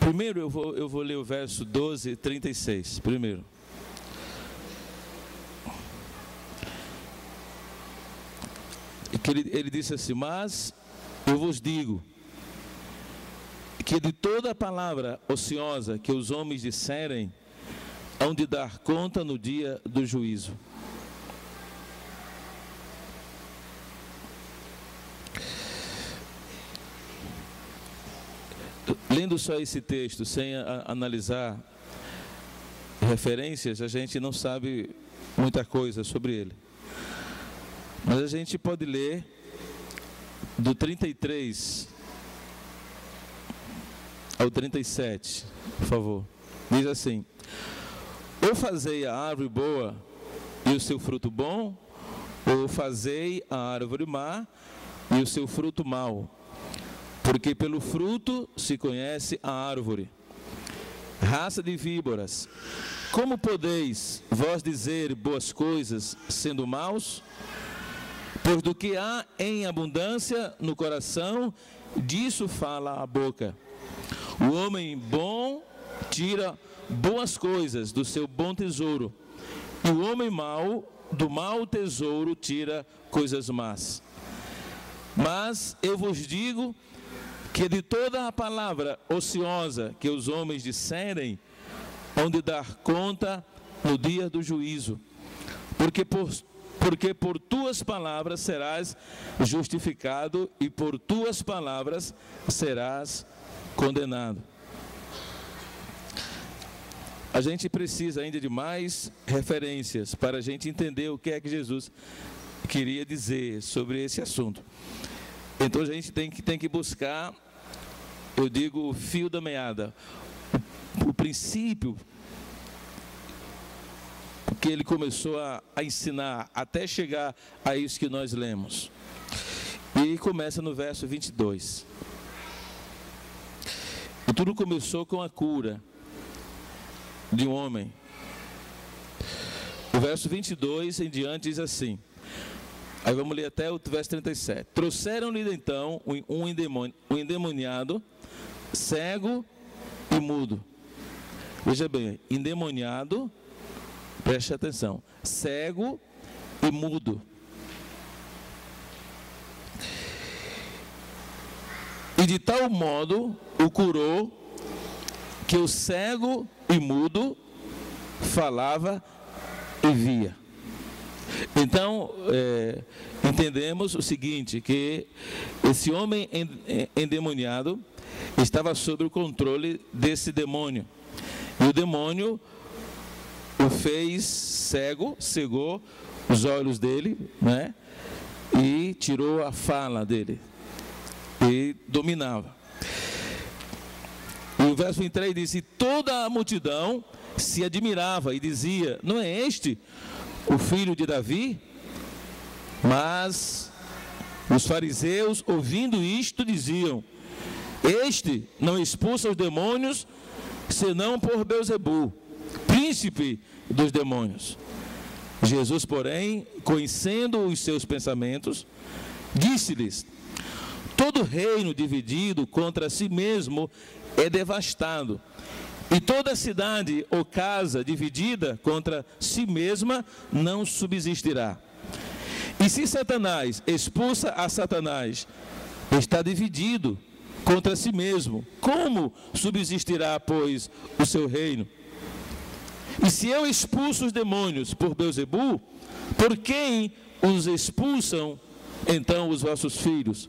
Primeiro eu vou ler o verso 12, 36, primeiro. Que ele disse assim: mas eu vos digo que de toda palavra ociosa que os homens disserem, hão de dar conta no dia do juízo. Lendo só esse texto, sem analisar referências, a gente não sabe muita coisa sobre ele. Mas a gente pode ler do 33 ao 37, por favor. Diz assim: ou fazei a árvore boa e o seu fruto bom, ou fazei a árvore má e o seu fruto mau. Porque pelo fruto se conhece a árvore. Raça de víboras, como podeis vós dizer boas coisas sendo maus? Pois do que há em abundância no coração, disso fala a boca. O homem bom tira boas coisas do seu bom tesouro, e o homem mau do mau tesouro tira coisas más. Mas eu vos digo que de toda a palavra ociosa que os homens disserem, hão de dar conta no dia do juízo. Porque por tuas palavras serás justificado e por tuas palavras serás condenado. A gente precisa ainda de mais referências para a gente entender o que é que Jesus queria dizer sobre esse assunto. Então a gente tem que buscar, eu digo, o fio da meada, o princípio que ele começou a ensinar até chegar a isso que nós lemos. E começa no verso 22. E tudo começou com a cura de um homem. O verso 22 em diante diz assim. Aí vamos ler até o verso 37. Trouxeram-lhe então um endemoniado, cego e mudo. Veja bem, endemoniado, preste atenção, cego e mudo. E de tal modo o curou, que o cego e mudo falava e via. Então, entendemos o seguinte, que esse homem endemoniado estava sob o controle desse demônio. E o demônio o fez cego, cegou os olhos dele, né? E tirou a fala dele. E dominava. E o verso 23 diz: e toda a multidão se admirava e dizia: não é este o filho de Davi? Mas os fariseus, ouvindo isto, diziam: este não expulsa os demônios, senão por Beelzebul, príncipe dos demônios. Jesus, porém, conhecendo os seus pensamentos, disse-lhes: todo reino dividido contra si mesmo é devastado, e toda cidade ou casa dividida contra si mesma não subsistirá. E se Satanás expulsa a Satanás, está dividido contra si mesmo. Como subsistirá, pois, o seu reino? E se eu expulso os demônios por Beelzebul, por quem os expulsam então os vossos filhos?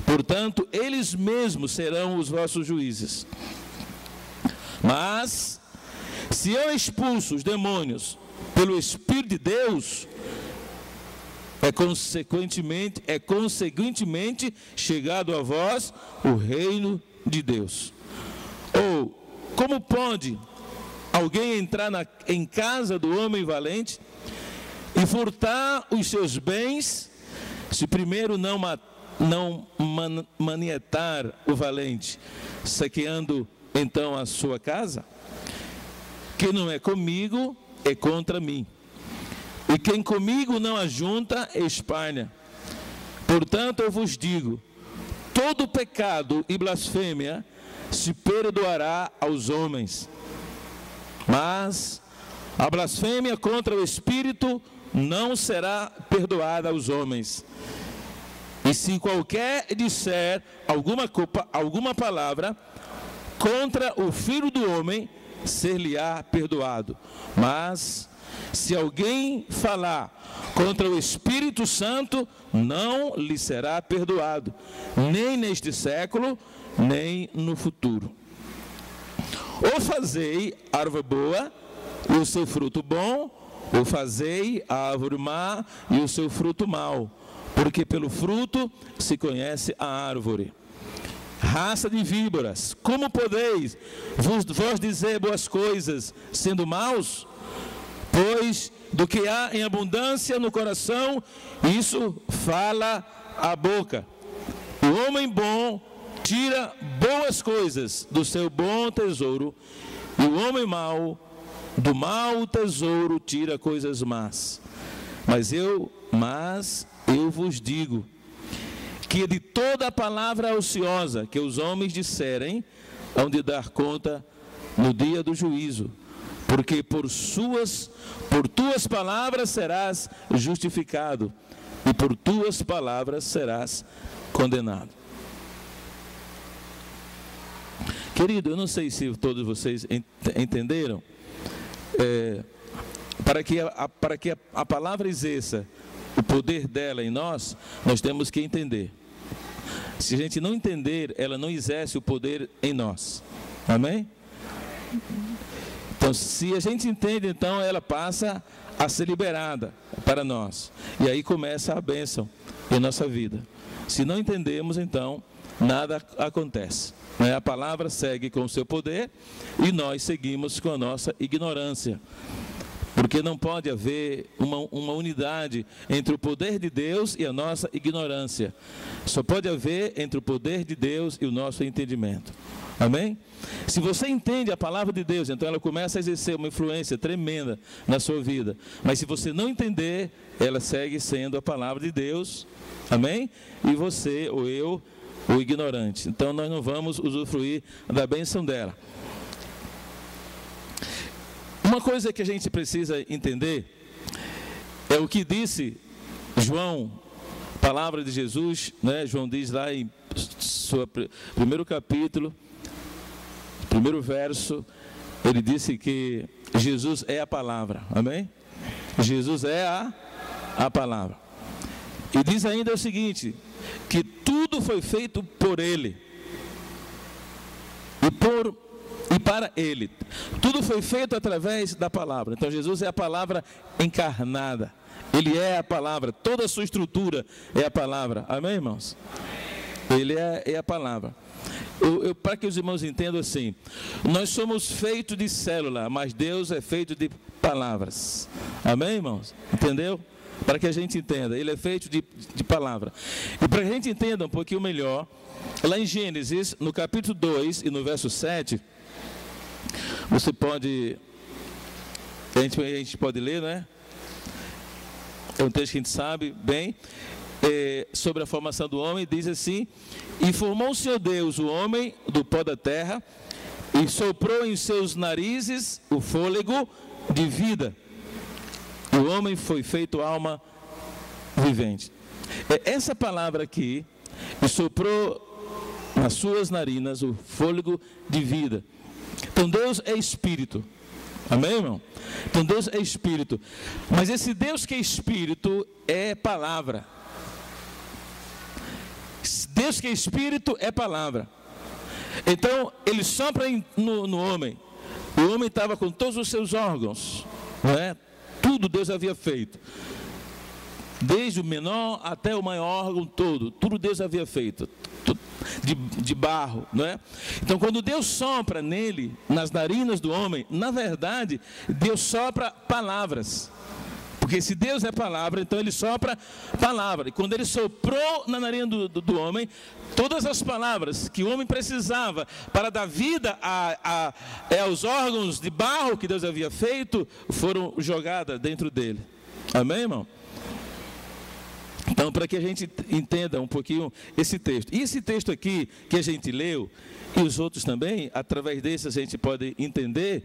Portanto, eles mesmos serão os vossos juízes. Mas, se eu expulso os demônios pelo Espírito de Deus, é consequentemente chegado a vós o reino de Deus. Ou, como pode alguém entrar em casa do homem valente e furtar os seus bens, se primeiro não manietar o valente, saqueando então a sua casa? Quem não é comigo é contra mim, e quem comigo não ajunta espalha. Portanto eu vos digo, todo pecado e blasfêmia se perdoará aos homens, mas a blasfêmia contra o Espírito não será perdoada aos homens. E se qualquer disser alguma palavra contra o Filho do Homem, ser-lhe-á perdoado. Mas se alguém falar contra o Espírito Santo, não lhe será perdoado, nem neste século, nem no futuro. Ou fazei árvore boa e o seu fruto bom, ou fazei a árvore má e o seu fruto mau, porque pelo fruto se conhece a árvore. Raça de víboras, como podeis vós dizer boas coisas, sendo maus? Pois do que há em abundância no coração, isso fala a boca. O homem bom tira boas coisas do seu bom tesouro, e o homem mau, do mau tesouro, tira coisas más. Mas eu vos digo, que de toda a palavra ociosa que os homens disserem, hão de dar conta no dia do juízo, porque por tuas palavras serás justificado, e por tuas palavras serás condenado. Querido, eu não sei se todos vocês entenderam, para que a palavra exerça o poder dela em nós, nós temos que entender. Se a gente não entender, ela não exerce o poder em nós. Amém? Então, se a gente entende, então ela passa a ser liberada para nós. E aí começa a bênção em nossa vida. Se não entendemos, então nada acontece. A palavra segue com o seu poder e nós seguimos com a nossa ignorância. Porque não pode haver uma unidade entre o poder de Deus e a nossa ignorância. Só pode haver entre o poder de Deus e o nosso entendimento. Amém? Se você entende a palavra de Deus, então ela começa a exercer uma influência tremenda na sua vida. Mas se você não entender, ela segue sendo a palavra de Deus. Amém? E você, ou eu, o ignorante. Então nós não vamos usufruir da bênção dela. Uma coisa que a gente precisa entender é o que disse João, palavra de Jesus, né? João diz lá em seu primeiro capítulo, primeiro verso, ele disse que Jesus é a palavra, amém? Jesus é a palavra. E diz ainda o seguinte, que tudo foi feito por ele e para ele. Tudo foi feito através da palavra. Então Jesus é a palavra encarnada. Ele é a palavra. Toda a sua estrutura é a palavra. Amém, irmãos? Ele é a palavra. Para que os irmãos entendam assim, nós somos feitos de célula, mas Deus é feito de palavras. Amém, irmãos? Entendeu? Para que a gente entenda, ele é feito de palavra. E para que a gente entenda um pouquinho melhor, lá em Gênesis, no capítulo 2 e no verso 7, você pode, a gente pode ler, né? É um texto que a gente sabe bem, sobre a formação do homem, diz assim: e formou o Senhor Deus o homem do pó da terra, e soprou em seus narizes o fôlego de vida. E o homem foi feito alma vivente. Essa palavra aqui, e soprou nas suas narinas o fôlego de vida. Então Deus é espírito. Amém, irmão? Então Deus é espírito. Mas esse Deus que é espírito é palavra. Deus que é espírito é palavra. Então ele sopra no homem. O homem estava com todos os seus órgãos, não é? Tudo Deus havia feito. Desde o menor até o maior órgão todo. Tudo Deus havia feito. De barro, não é? Então quando Deus sopra nele, nas narinas do homem, na verdade, Deus sopra palavras. Porque se Deus é palavra, então ele sopra palavra. E quando ele soprou na narina do homem, todas as palavras que o homem precisava para dar vida aos órgãos de barro que Deus havia feito, foram jogadas dentro dele. Amém, irmão? Então, para que a gente entenda um pouquinho esse texto. E esse texto aqui que a gente leu, e os outros também, através desse a gente pode entender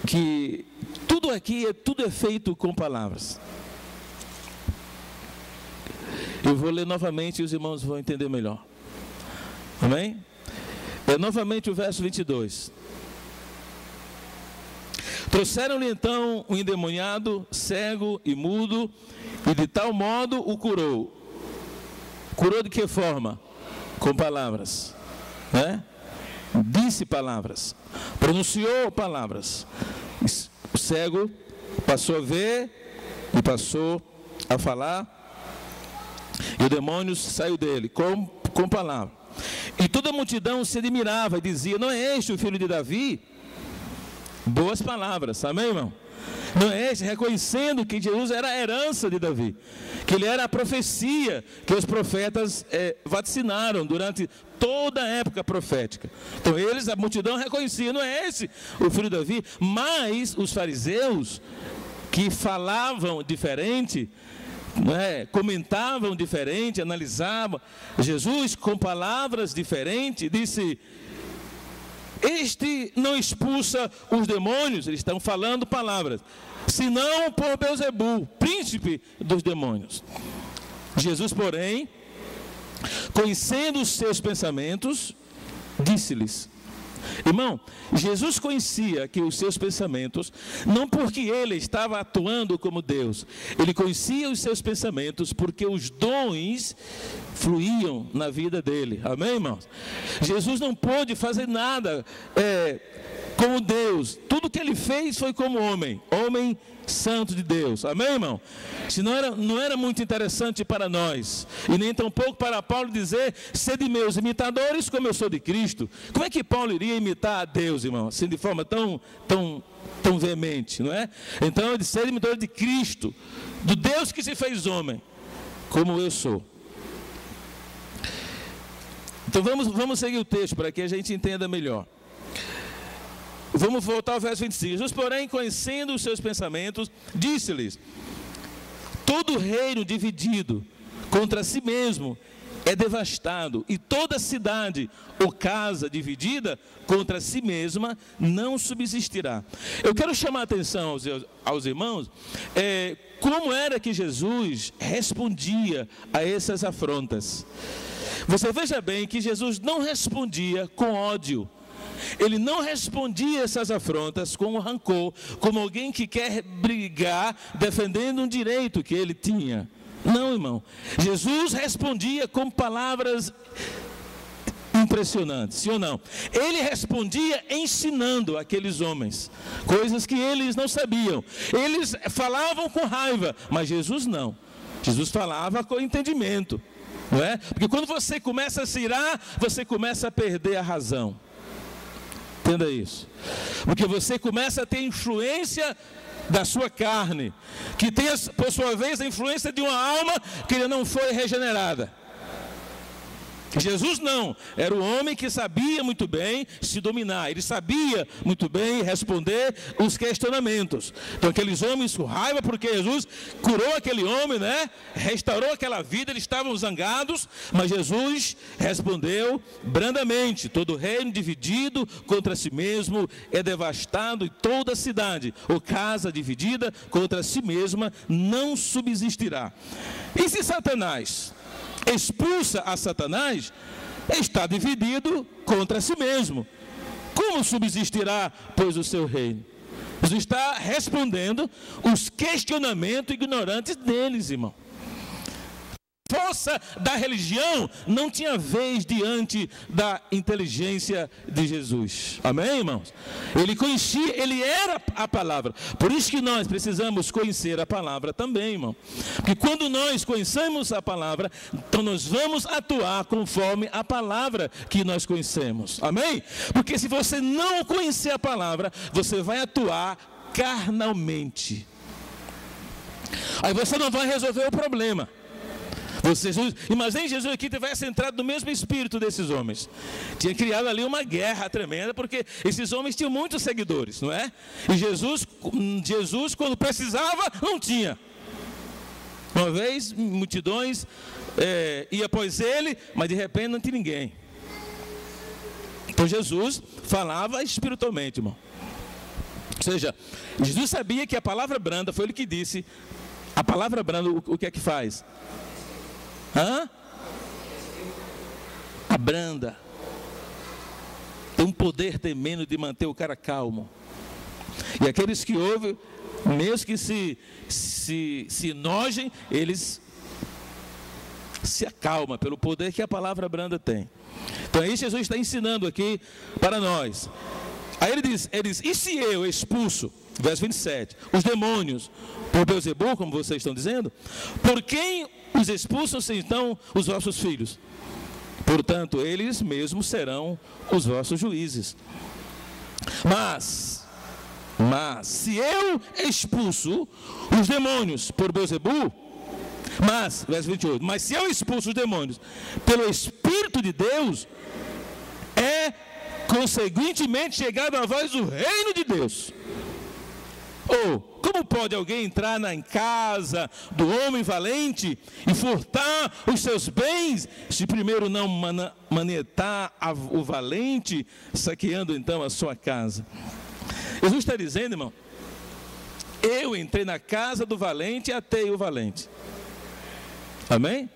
que tudo aqui, tudo é feito com palavras. Eu vou ler novamente e os irmãos vão entender melhor. Amém? Novamente o verso 22. Trouxeram-lhe então um endemoniado, cego e mudo, e de tal modo o curou. Curou de que forma? Com palavras, né? Disse palavras, pronunciou palavras. O cego passou a ver e passou a falar, e o demônio saiu dele com palavra. E toda a multidão se admirava e dizia: não é este o filho de Davi? Boas palavras, amém, irmão? Não é este, reconhecendo que Jesus era a herança de Davi, que ele era a profecia que os profetas vaticinaram durante toda a época profética. Então eles, a multidão reconhecia: não é esse o filho de Davi? Mas os fariseus, que falavam diferente, comentavam diferente, analisavam Jesus com palavras diferentes, disse: este não expulsa os demônios, eles estão falando palavras, senão por Beelzebul, príncipe dos demônios. Jesus, porém, conhecendo os seus pensamentos, disse-lhes: irmão, Jesus conhecia que os seus pensamentos, não porque ele estava atuando como Deus, ele conhecia os seus pensamentos porque os dons fluíam na vida dele, amém, irmãos? Jesus não pôde fazer nada como Deus, tudo que ele fez foi como homem santo de Deus, amém, irmão? Se não era muito interessante para nós, e nem tampouco para Paulo dizer: sede meus imitadores como eu sou de Cristo. Como é que Paulo iria imitar a Deus, irmão, assim, de forma tão veemente, não é? Então ele disse: sede imitador de Cristo, do Deus que se fez homem, como eu sou. Então vamos seguir o texto para que a gente entenda melhor. Vamos voltar ao verso 25. Jesus, porém, conhecendo os seus pensamentos, disse-lhes: todo reino dividido contra si mesmo é devastado, e toda cidade ou casa dividida contra si mesma não subsistirá. Eu quero chamar a atenção aos irmãos, como era que Jesus respondia a essas afrontas. Você veja bem que Jesus não respondia com ódio. Ele não respondia essas afrontas com rancor, como alguém que quer brigar defendendo um direito que ele tinha. Não, irmão. Jesus respondia com palavras impressionantes, sim ou não? Ele respondia ensinando aqueles homens coisas que eles não sabiam. Eles falavam com raiva, mas Jesus não. Jesus falava com entendimento, não é? Porque quando você começa a se irar, você começa a perder a razão. Entenda isso. Porque você começa a ter influência da sua carne, que tem, por sua vez, a influência de uma alma que ainda não foi regenerada. Jesus não, era o homem que sabia muito bem se dominar, ele sabia muito bem responder os questionamentos. Então aqueles homens com raiva, porque Jesus curou aquele homem, né? Restaurou aquela vida, eles estavam zangados, mas Jesus respondeu brandamente: todo reino dividido contra si mesmo é devastado, e toda cidade ou casa dividida contra si mesma não subsistirá. E se Satanás expulsa a Satanás, está dividido contra si mesmo. Como subsistirá, pois, o seu reino? Jesus está respondendo os questionamentos ignorantes deles, irmão. A força da religião não tinha vez diante da inteligência de Jesus. Amém, irmãos? Ele conhecia, ele era a palavra. Por isso que nós precisamos conhecer a palavra também, irmão. Porque quando nós conhecemos a palavra, então nós vamos atuar conforme a palavra que nós conhecemos. Amém? Porque se você não conhecer a palavra, você vai atuar carnalmente. Aí você não vai resolver o problema. Imagine Jesus aqui tivesse entrado no mesmo espírito desses homens. Tinha criado ali uma guerra tremenda, porque esses homens tinham muitos seguidores, não é? E Jesus quando precisava, não tinha. Uma vez, multidões iam após ele, mas de repente não tinha ninguém. Então Jesus falava espiritualmente, irmão. Ou seja, Jesus sabia que a palavra branda, foi ele que disse, a palavra branda, o que é que faz? Abranda. Tem um poder tremendo de manter o cara calmo. E aqueles que ouvem, mesmo que se enojem, eles se acalmam pelo poder que a palavra branda tem. Então aí Jesus está ensinando aqui para nós. Aí ele diz, e se eu expulso, verso 27, os demônios por Beelzebul, como vocês estão dizendo, por quem os expulsam então os vossos filhos? Portanto, eles mesmos serão os vossos juízes. Mas se eu expulso os demônios por Beelzebul, verso 28, mas se eu expulso os demônios pelo Espírito de Deus, é conseguintemente chegado a vós o reino de Deus. Ou, como pode alguém entrar na casa do homem valente e furtar os seus bens, se primeiro não manetar o valente, saqueando então a sua casa? Jesus está dizendo, irmão, eu entrei na casa do valente e atei o valente. Amém?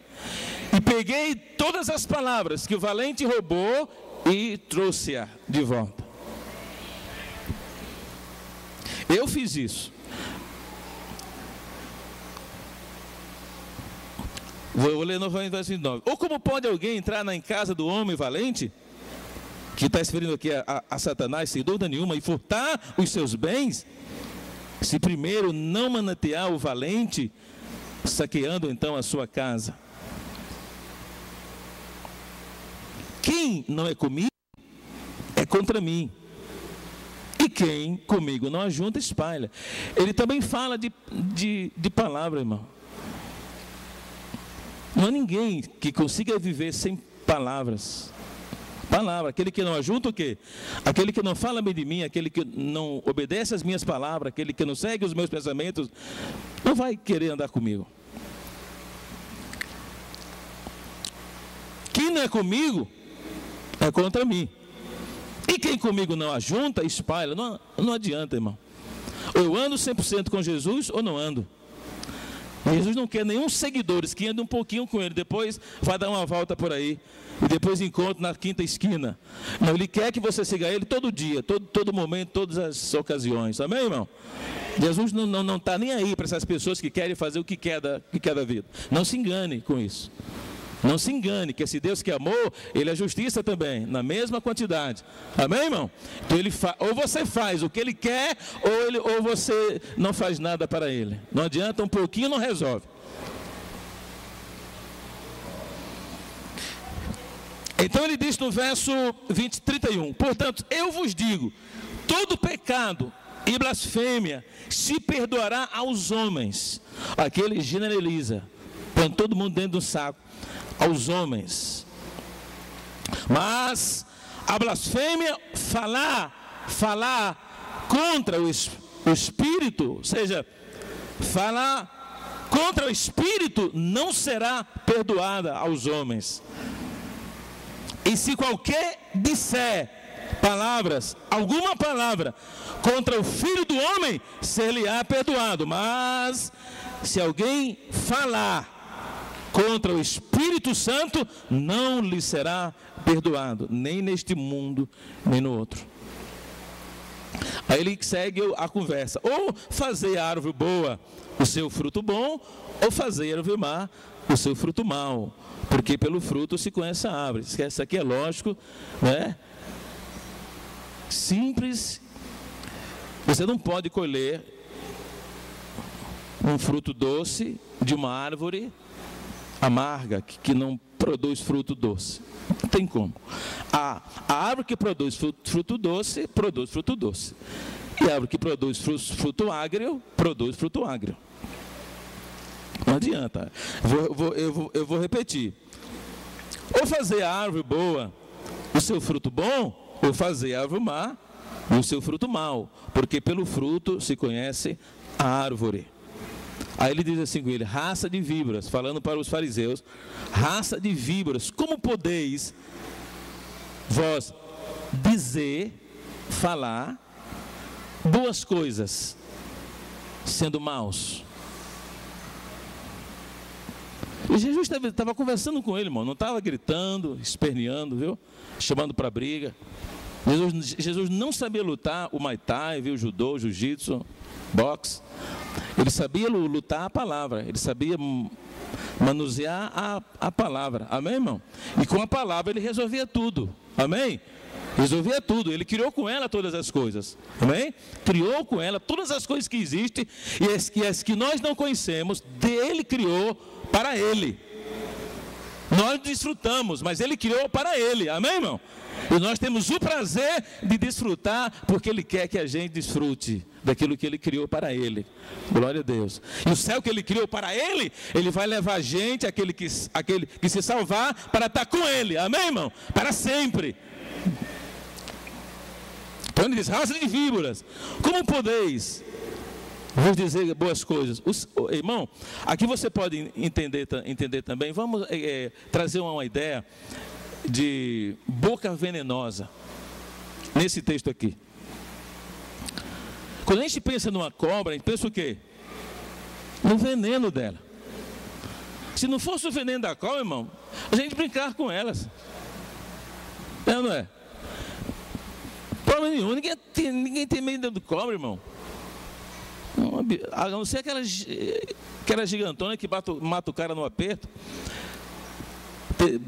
E peguei todas as palavras que o valente roubou e trouxe-a de volta. Eu fiz isso. Vou ler novamente o verso 29. Ou como pode alguém entrar na casa do homem valente, que está se referindo aqui a Satanás, sem dúvida nenhuma, e furtar os seus bens, se primeiro não manetear o valente, saqueando então a sua casa? Quem não é comigo, é contra mim. E quem comigo não ajunta, espalha. Ele também fala de palavra, irmão. Não há ninguém que consiga viver sem palavras. Palavra, aquele que não ajunta o quê? Aquele que não fala bem de mim, aquele que não obedece às minhas palavras, aquele que não segue os meus pensamentos, não vai querer andar comigo. Quem não é comigo, é contra mim. E quem comigo não ajunta, espalha. Não adianta, irmão. Ou eu ando 100% com Jesus, ou não ando. Jesus não quer nenhum seguidores que andem um pouquinho com ele, depois vai dar uma volta por aí, e depois encontra na quinta esquina. Não, ele quer que você siga ele todo dia, todo momento, todas as ocasiões. Amém, irmão? Jesus não está nem aí para essas pessoas que querem fazer o que quer da vida. Não se engane com isso. Não se engane, que esse Deus que amou, Ele é justiça também, na mesma quantidade. Amém, irmão? Então ou você faz o que Ele quer, ou você não faz nada para Ele. Não adianta, um pouquinho não resolve. Então ele diz no verso 31, portanto, eu vos digo, todo pecado e blasfêmia se perdoará aos homens. Aqui ele generaliza, põe todo mundo dentro do saco. Aos homens. Mas a blasfêmia, falar contra o Espírito, ou seja, falar contra o Espírito, não será perdoada aos homens. E se qualquer disser palavras, alguma palavra contra o Filho do Homem, ser-lhe-á perdoado. Mas se alguém falar contra o Espírito Santo, não lhe será perdoado, nem neste mundo, nem no outro. Aí ele segue a conversa. Ou fazer a árvore boa o seu fruto bom, ou fazer a árvore má o seu fruto mau. Porque pelo fruto se conhece a árvore. Isso aqui é lógico, né? Simples. Você não pode colher um fruto doce de uma árvore amarga, que não produz fruto doce. Não tem como. A árvore que produz fruto doce, produz fruto doce. E a árvore que produz fruto agrio, produz fruto agrio. Não adianta. Eu vou repetir. Ou fazer a árvore boa o seu fruto bom, ou fazer a árvore má o seu fruto mau. Porque pelo fruto se conhece a árvore. Aí ele diz assim com ele: raça de víboras, falando para os fariseus: raça de víboras, como podeis vós dizer, falar boas coisas, sendo maus? E Jesus estava conversando com ele, irmão, não estava gritando, esperneando, viu? Chamando para briga. Jesus não sabia lutar o Muay Thai, viu? Judô, Jiu-Jitsu, boxe. Ele sabia lutar a palavra, ele sabia manusear a palavra, amém, irmão? E com a palavra ele resolvia tudo, amém? Resolvia tudo, ele criou com ela todas as coisas, amém? Criou com ela todas as coisas que existem, e as que nós não conhecemos, ele criou para ele. Nós desfrutamos, mas ele criou para ele, amém, irmão? E nós temos o prazer de desfrutar, porque ele quer que a gente desfrute daquilo que ele criou para ele. Glória a Deus. E o céu que ele criou para ele, ele vai levar a gente, aquele que se salvar, para estar com ele, amém, irmão? Para sempre. Então ele diz: raça de víboras, como podeis vos dizer boas coisas? Irmão, aqui você pode entender também. Vamos trazer uma ideia de boca venenosa nesse texto aqui. Quando a gente pensa numa cobra, a gente pensa o quê? No veneno dela. Se não fosse o veneno da cobra, irmão, a gente brincar com elas. É ou não é? Problema nenhum, ninguém tem medo de cobra, irmão. A não ser aquela gigantona que mata o cara no aperto.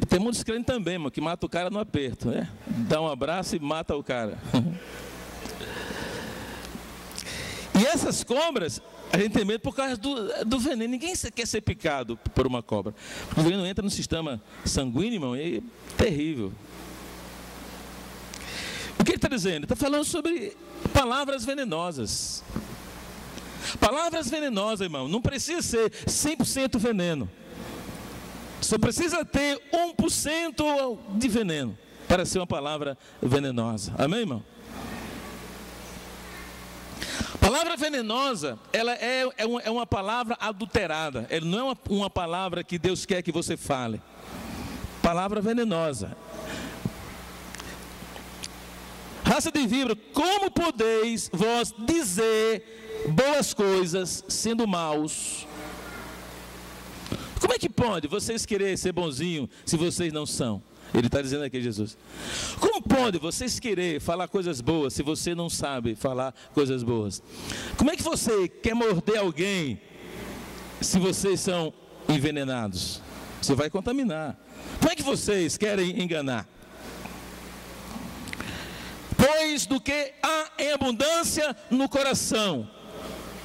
Tem muitos crentes também, irmão, que mata o cara no aperto, né? Dá um abraço e mata o cara. E essas cobras, a gente tem medo por causa do veneno. Ninguém quer ser picado por uma cobra. O veneno entra no sistema sanguíneo, irmão, e é terrível. O que ele está dizendo? Ele está falando sobre palavras venenosas. Palavras venenosas, irmão, não precisa ser 100% veneno. Só precisa ter 1% de veneno para ser uma palavra venenosa. Amém, irmão? Palavra venenosa, ela é uma palavra adulterada. Ela não é uma palavra que Deus quer que você fale. Palavra venenosa. Raça de víbora, como podeis vós dizer boas coisas sendo maus? Como é que pode vocês querer ser bonzinho se vocês não são? Ele está dizendo aqui, Jesus. Como pode vocês querer falar coisas boas se você não sabe falar coisas boas? Como é que você quer morder alguém se vocês são envenenados? Você vai contaminar. Como é que vocês querem enganar? Pois do que há em abundância no coração,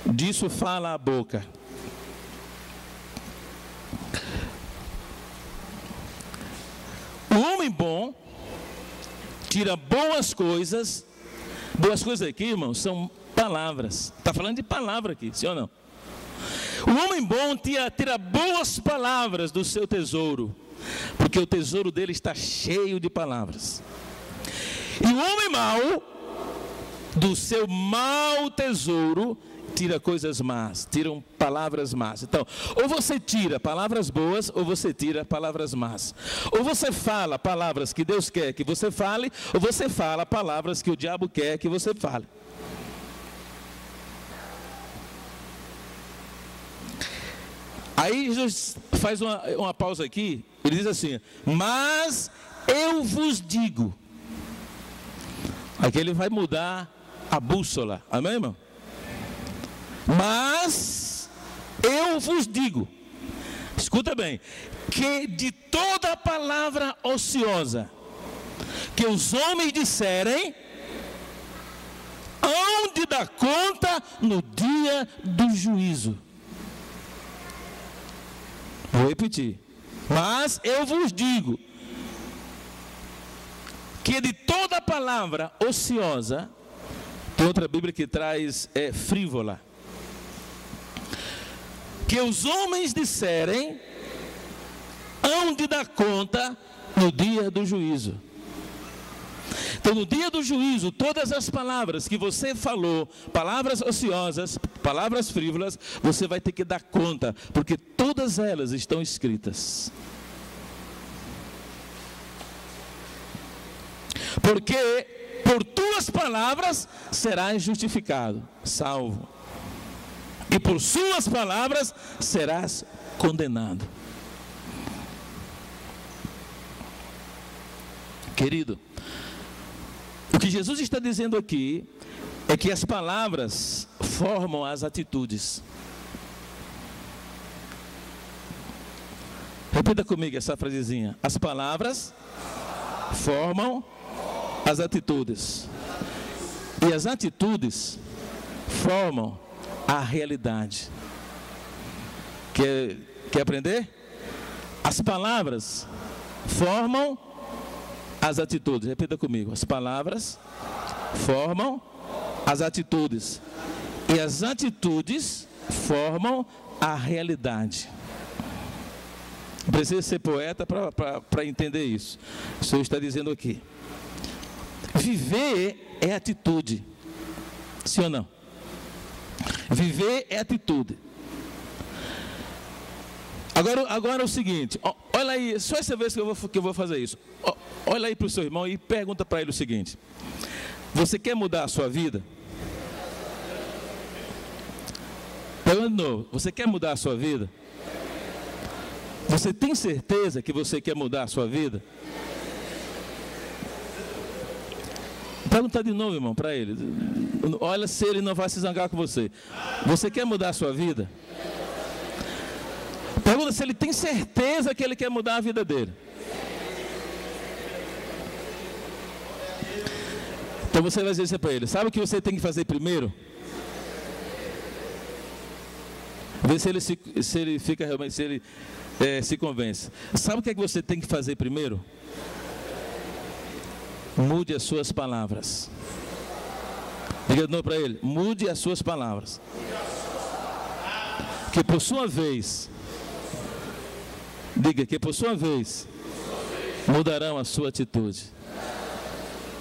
disso fala a boca. O homem bom tira boas coisas aqui, irmão, são palavras. Está falando de palavra aqui, sim ou não? O homem bom tira boas palavras do seu tesouro, porque o tesouro dele está cheio de palavras. E o homem mau, do seu mau tesouro, tira coisas más, tiram palavras más. Então, ou você tira palavras boas, ou você tira palavras más. Ou você fala palavras que Deus quer que você fale, ou você fala palavras que o diabo quer que você fale. Aí Jesus faz uma pausa aqui, ele diz assim: mas eu vos digo. Aqui ele vai mudar a bússola, amém, irmão? Mas eu vos digo, escuta bem, que de toda palavra ociosa que os homens disserem, hão de dar conta no dia do juízo. Vou repetir. Mas eu vos digo que de toda palavra ociosa, tem outra Bíblia que traz frívola, que os homens disserem, hão de dar conta no dia do juízo. Então, no dia do juízo, todas as palavras que você falou, palavras ociosas, palavras frívolas, você vai ter que dar conta, porque todas elas estão escritas. Porque por tuas palavras serás justificado, salvo. E por suas palavras serás condenado. Querido, o que Jesus está dizendo aqui é que as palavras formam as atitudes. Repita comigo essa frasezinha. As palavras formam as atitudes. E as atitudes formam a realidade. Quer aprender? As palavras formam as atitudes. Repita comigo. As palavras formam as atitudes. E as atitudes formam a realidade. Não precisa ser poeta para entender isso. O Senhor está dizendo aqui. Viver é atitude. Sim ou não? Viver é atitude. Agora é o seguinte, olha aí, só essa vez que eu vou fazer isso. Olha aí para o seu irmão e pergunta para ele o seguinte: você quer mudar a sua vida? Pergunta de novo, você quer mudar a sua vida? Você tem certeza que você quer mudar a sua vida? Pergunta de novo, irmão, para ele. Olha se ele não vai se zangar com você. Você quer mudar a sua vida? Pergunta se ele tem certeza que ele quer mudar a vida dele. Então você vai dizer isso para ele. Sabe o que você tem que fazer primeiro? Vê se ele fica realmente, se ele se convence. Sabe o que é que você tem que fazer primeiro? Mude as suas palavras. Diga de novo para ele. Mude as suas palavras. Que por sua vez, diga que por sua vez, mudarão a sua atitude.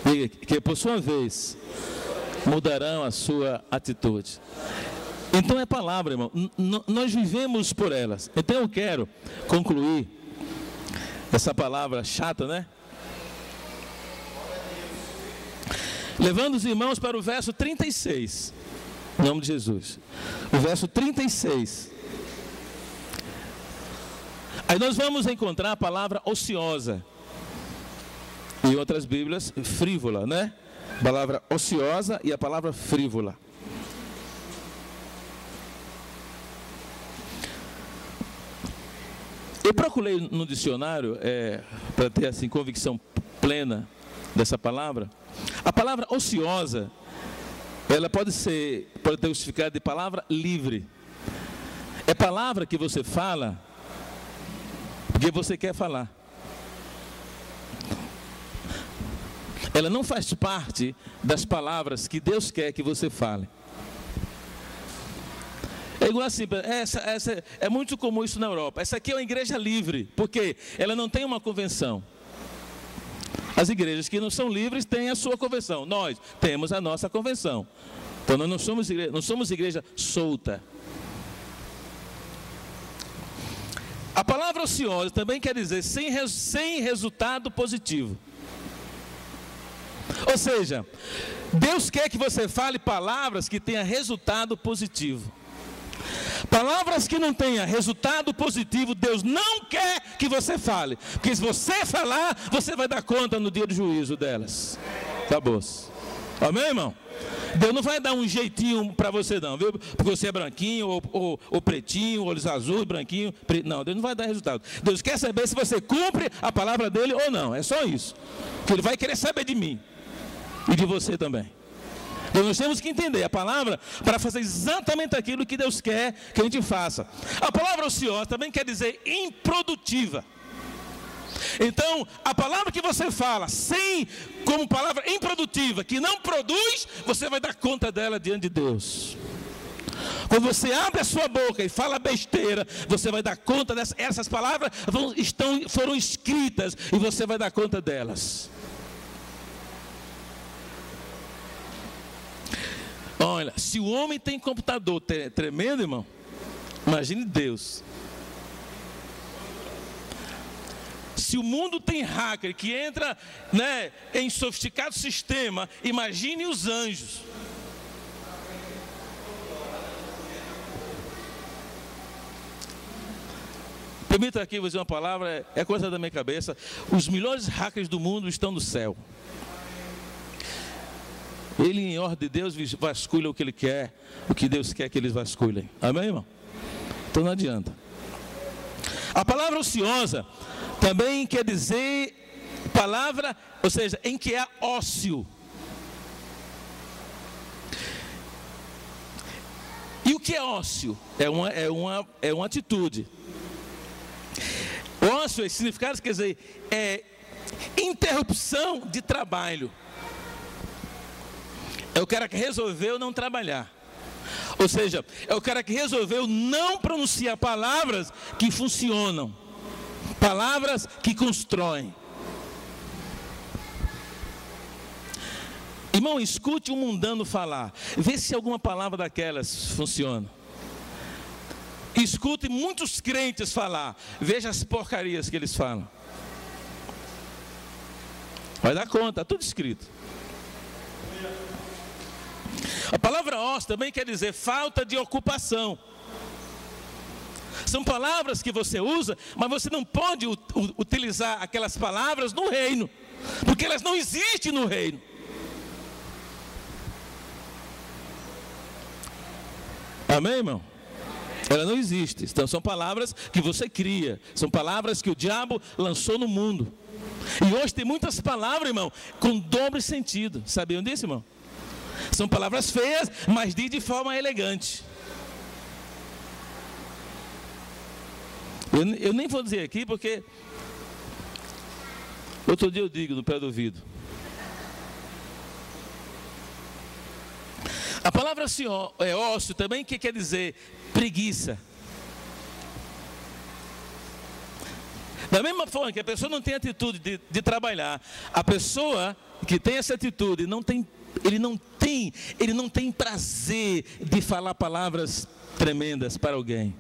Diga que por sua vez, mudarão a sua atitude. Então é palavra, irmão. Nós vivemos por elas. Então eu quero concluir essa palavra chata, né? Levando os irmãos para o verso 36, em nome de Jesus. O verso 36. Aí nós vamos encontrar a palavra ociosa. Em outras Bíblias, frívola, né? A palavra ociosa e a palavra frívola. Eu procurei no dicionário, para ter assim, convicção plena dessa palavra. A palavra ociosa, ela pode ter o significado de palavra livre. É palavra que você fala porque você quer falar. Ela não faz parte das palavras que Deus quer que você fale. É igual assim, é muito comum isso na Europa. Essa aqui é uma igreja livre, porque ela não tem uma convenção. As igrejas que não são livres têm a sua convenção. Nós temos a nossa convenção. Então nós não somos igreja solta. A palavra ociosa também quer dizer sem resultado positivo. Ou seja, Deus quer que você fale palavras que tenham resultado positivo. Palavras que não tenham resultado positivo, Deus não quer que você fale. Porque se você falar, você vai dar conta no dia do juízo delas. Acabou. Amém, irmão? Deus não vai dar um jeitinho para você não, viu? Porque você é branquinho, ou pretinho, olhos azuis, branquinho, preto. Não, Deus não vai dar resultado. Deus quer saber se você cumpre a palavra dele ou não. É só isso. Porque Ele vai querer saber de mim. E de você também. Então nós temos que entender a palavra para fazer exatamente aquilo que Deus quer que a gente faça. A palavra ociosa também quer dizer improdutiva. Então, a palavra que você fala, como palavra improdutiva, que não produz, você vai dar conta dela diante de Deus. Quando você abre a sua boca e fala besteira, você vai dar conta dessas. Essas palavras foram escritas e você vai dar conta delas. Olha, se o homem tem computador tremendo, irmão, imagine Deus. Se o mundo tem hacker que entra, né, em sofisticado sistema, imagine os anjos. Permita aqui vou dizer uma palavra, é coisa da minha cabeça. Os melhores hackers do mundo estão no céu. Ele, em ordem de Deus, vasculha o que ele quer, o que Deus quer que eles vasculhem. Amém, irmão? Então não adianta. A palavra ociosa também quer dizer palavra, ou seja, em que há ócio. E o que é ócio? É uma atitude. Ócio, esse significado quer dizer, é interrupção de trabalho. É o cara que resolveu não trabalhar. Ou seja, é o cara que resolveu não pronunciar palavras que funcionam. Palavras que constroem. Irmão, escute um mundano falar. Vê se alguma palavra daquelas funciona. Escute muitos crentes falar. Veja as porcarias que eles falam. Vai dar conta, está tudo escrito. A palavra ócio também quer dizer falta de ocupação. São palavras que você usa, mas você não pode utilizar aquelas palavras no reino, porque elas não existem no reino. Amém, irmão? Ela não existe. Então são palavras que você cria, são palavras que o diabo lançou no mundo. E hoje tem muitas palavras, irmão, com dobre sentido. Sabiam disso, irmão? São palavras feias, mas de forma elegante. Eu nem vou dizer aqui porque outro dia eu digo no pé do ouvido. A palavra ócio também que quer dizer preguiça. Da mesma forma que a pessoa não tem atitude de trabalhar, a pessoa que tem essa atitude ele não tem prazer de falar palavras tremendas para alguém.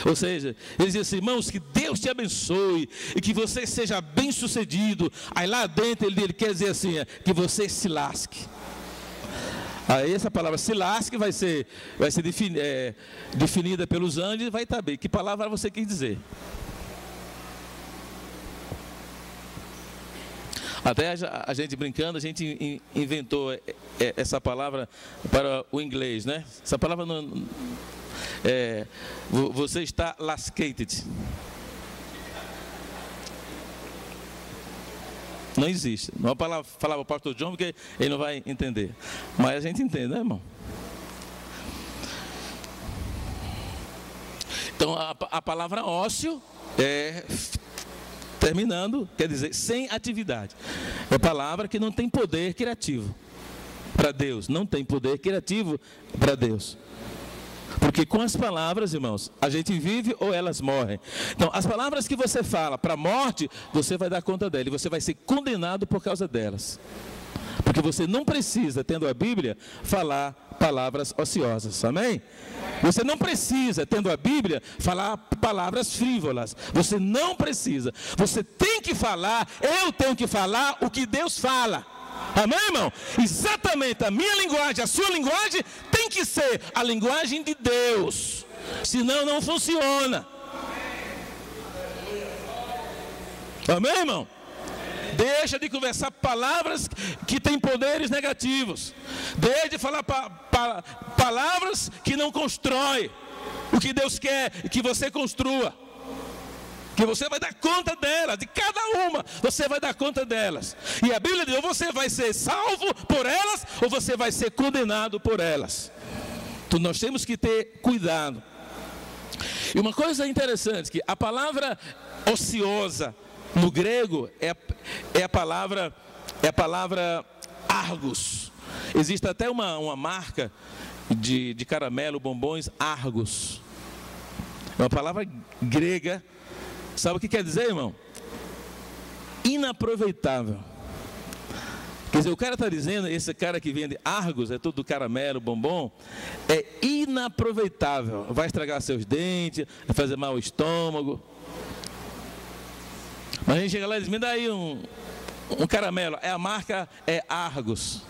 Ou seja, ele diz assim: irmãos, que Deus te abençoe e que você seja bem sucedido. Aí lá dentro ele quer dizer assim, que você se lasque. Aí essa palavra se lasque vai ser definida pelos anjos e vai estar bem. Que palavra você quis dizer? Até a gente brincando, a gente inventou essa palavra para o inglês, né? Essa palavra não... você está lascated. Não existe. Não é uma palavra para o pastor John, porque ele não vai entender. Mas a gente entende, né, irmão? Então a palavra ócio terminando, quer dizer sem atividade. É palavra que não tem poder criativo para Deus. Não tem poder criativo para Deus. Porque com as palavras, irmãos, a gente vive ou elas morrem. Então, as palavras que você fala para a morte, você vai dar conta dela e você vai ser condenado por causa delas. Porque você não precisa, tendo a Bíblia, falar palavras ociosas. Amém? Você não precisa, tendo a Bíblia, falar palavras frívolas. Você não precisa. Você tem que falar, eu tenho que falar o que Deus fala. Amém, irmão? Exatamente, a minha linguagem, a sua linguagem tem que ser a linguagem de Deus. Senão não funciona. Amém, irmão? Deixa de conversar palavras que têm poderes negativos. Deixa de falar palavras que não constroem o que Deus quer que você construa. Que você vai dar conta delas, de cada uma, você vai dar conta delas. E a Bíblia diz, ou você vai ser salvo por elas, ou você vai ser condenado por elas. Então nós temos que ter cuidado. E uma coisa interessante, que a palavra ociosa, no grego, é a palavra Argos. Existe até uma marca de caramelo, bombons, Argos. É uma palavra grega. Sabe o que quer dizer, irmão? Inaproveitável. Quer dizer, o cara está dizendo, esse cara que vende Argos, é tudo caramelo, bombom, é inaproveitável, vai estragar seus dentes, vai fazer mal ao estômago. Mas a gente chega lá e diz, me dá aí um caramelo, a marca é Argos.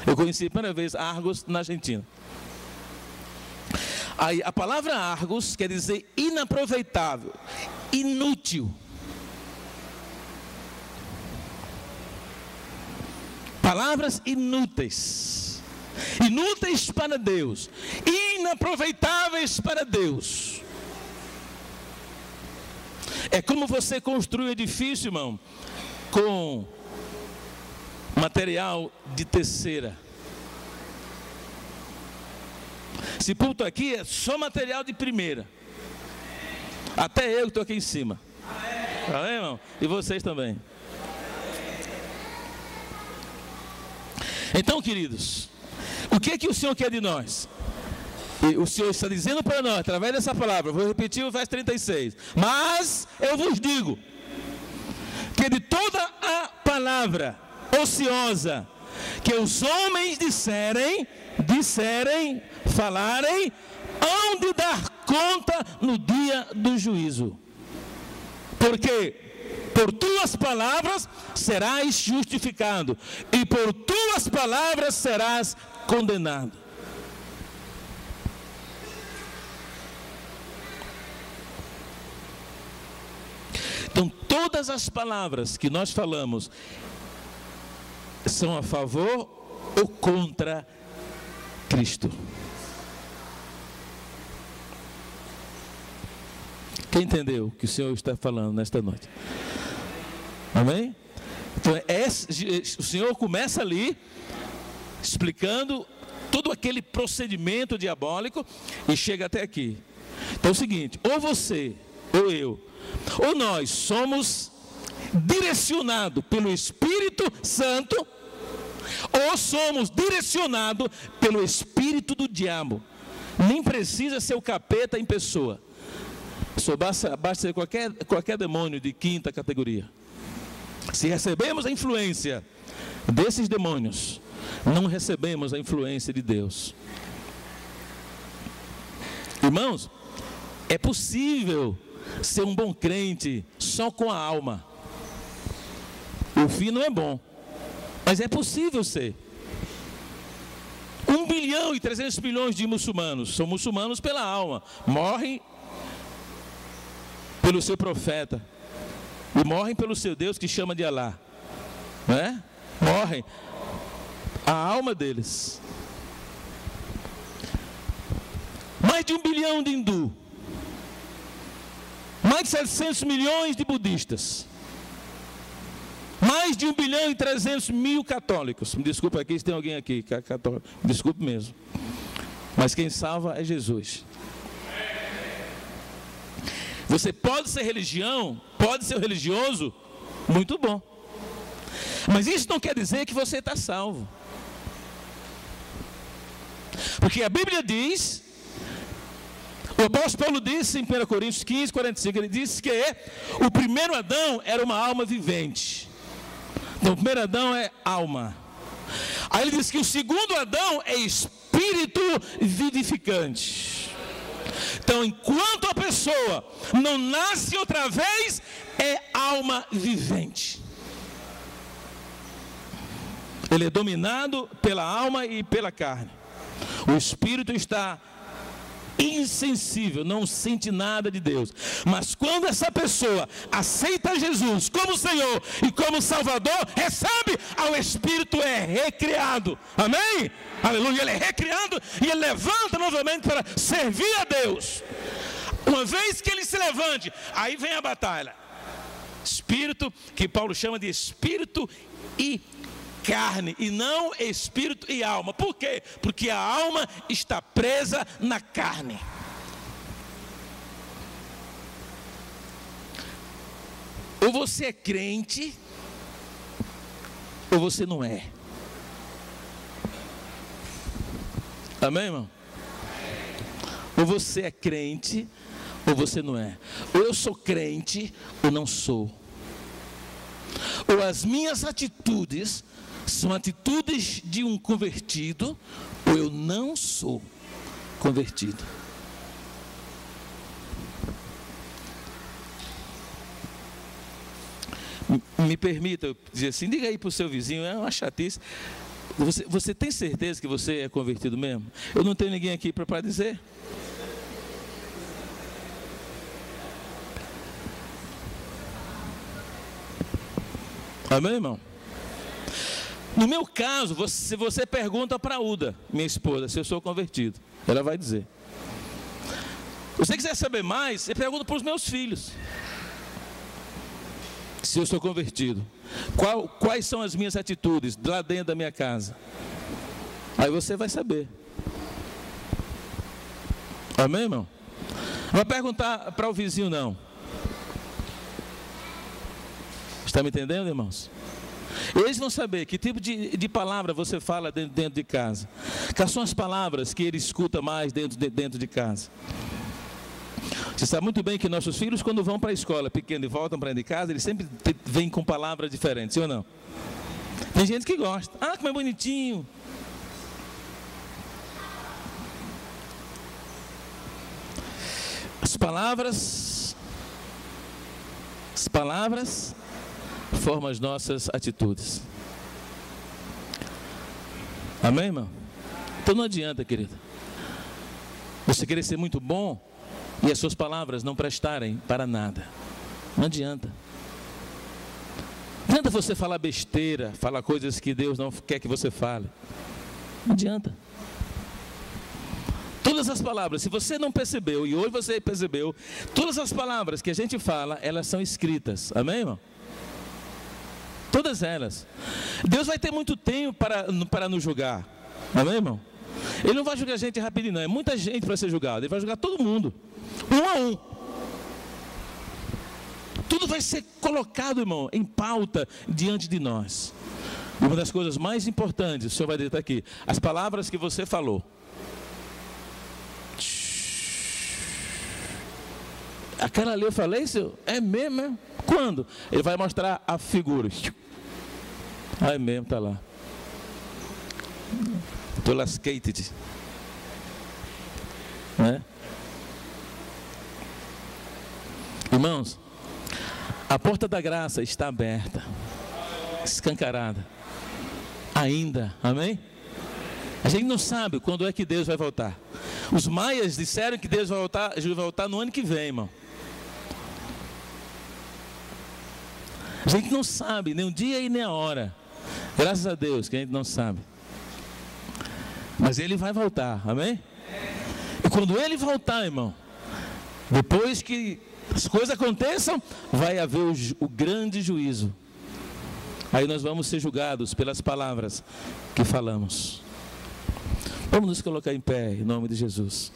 Eu conheci a primeira vez Argos na Argentina. Aí a palavra Argos quer dizer inaproveitável, inútil. Palavras inúteis, inúteis para Deus, inaproveitáveis para Deus. É como você construir um edifício, irmão, com material de terceira. Esse púlpito aqui é só material de primeira. Até eu que estou aqui em cima. Amém, irmão? E vocês também. Então, queridos, o que é que o Senhor quer de nós? E o Senhor está dizendo para nós, através dessa palavra, vou repetir o verso 36. Mas eu vos digo, que de toda a palavra ociosa que os homens disserem, falarem, hão de dar conta no dia do juízo. Porque por tuas palavras serás justificado, e por tuas palavras serás condenado. Então, todas as palavras que nós falamos são a favor ou contra Cristo. Quem entendeu o que o Senhor está falando nesta noite? Amém? Então, o Senhor começa ali, explicando todo aquele procedimento diabólico e chega até aqui. Então é o seguinte, ou você, ou eu, ou nós somos direcionados pelo Espírito Santo, ou somos direcionados pelo espírito do diabo. Nem precisa ser o capeta em pessoa. Só basta ser qualquer demônio de quinta categoria. Se recebemos a influência desses demônios, não recebemos a influência de Deus. Irmãos, é possível ser um bom crente só com a alma. O fim não é bom, mas é possível ser. 1 bilhão e 300 milhões de muçulmanos são muçulmanos pela alma, morrem pelo seu profeta e morrem pelo seu Deus que chama de Alá, né? Morrem a alma deles. Mais de 1 bilhão de hindu, mais de 700 milhões de budistas, mais de 1 bilhão e 300 mil católicos. Me desculpa aqui se tem alguém aqui que é católico, me desculpe mesmo, mas quem salva é Jesus. Você pode ser religião, pode ser religioso, muito bom, mas isso não quer dizer que você está salvo, porque a Bíblia diz, o apóstolo Paulo disse em 1 Coríntios 15, 45, ele disse que o primeiro Adão era uma alma vivente. Então o primeiro Adão é alma. Aí ele diz que o segundo Adão é espírito vivificante. Então, enquanto a pessoa não nasce outra vez, é alma vivente. Ele é dominado pela alma e pela carne. O espírito está insensível, não sente nada de Deus. Mas quando essa pessoa aceita Jesus como Senhor e como Salvador, recebe, o espírito é recriado. Amém? Aleluia, ele é recriado e ele levanta novamente para servir a Deus. Uma vez que ele se levante, aí vem a batalha. Espírito, que Paulo chama de espírito e carne, e não espírito e alma. Por quê? Porque a alma está presa na carne. Ou você é crente, ou você não é. Amém, irmão? Ou você é crente, ou você não é. Ou eu sou crente, ou não sou. Ou as minhas atitudes são atitudes de um convertido, ou eu não sou convertido. Me permita eu dizer assim, diga aí para o seu vizinho, é uma chatice. Você tem certeza que você é convertido mesmo? Eu não tenho ninguém aqui para dizer. Amém, irmão? No meu caso, se você pergunta para a Uda, minha esposa, se eu sou convertido, ela vai dizer. Se você quiser saber mais, você pergunta para os meus filhos. Se eu sou convertido. Quais são as minhas atitudes lá dentro da minha casa? Aí você vai saber. Amém, irmão? Não vai perguntar para o vizinho, não. Está me entendendo, irmãos? Eles vão saber que tipo de palavra você fala dentro de casa. Quais são as palavras que ele escuta mais dentro de casa. Você sabe muito bem que nossos filhos, quando vão para a escola pequena e voltam para dentro de casa, eles sempre vêm com palavras diferentes, sim ou não? Tem gente que gosta. Ah, como é bonitinho. As palavras formam as nossas atitudes. Amém, irmão? Então não adianta, querido, você querer ser muito bom e as suas palavras não prestarem para nada. Não adianta. Não adianta você falar besteira, falar coisas que Deus não quer que você fale. Não adianta. Todas as palavras, se você não percebeu, e hoje você percebeu, todas as palavras que a gente fala, elas são escritas. Amém, irmão? Todas elas. Deus vai ter muito tempo para nos julgar. Amém, irmão? Ele não vai julgar a gente rapidinho, não. É muita gente para ser julgado. Ele vai julgar todo mundo. Um a um. Tudo vai ser colocado, irmão, em pauta diante de nós. Uma das coisas mais importantes, o Senhor vai dizer aqui, as palavras que você falou. Aquela ali eu falei, Senhor? É mesmo, é? Quando? Ele vai mostrar a figura. Ah, é mesmo, está lá. Estou lascated. Né? Irmãos, a porta da graça está aberta, escancarada. Ainda, amém? A gente não sabe quando é que Deus vai voltar. Os maias disseram que Deus vai voltar no ano que vem, irmão. A gente não sabe nem o dia e nem a hora. Graças a Deus que a gente não sabe. Mas Ele vai voltar, amém? E quando Ele voltar, irmão, depois que as coisas aconteçam, vai haver o grande juízo. Aí nós vamos ser julgados pelas palavras que falamos. Vamos nos colocar em pé, em nome de Jesus.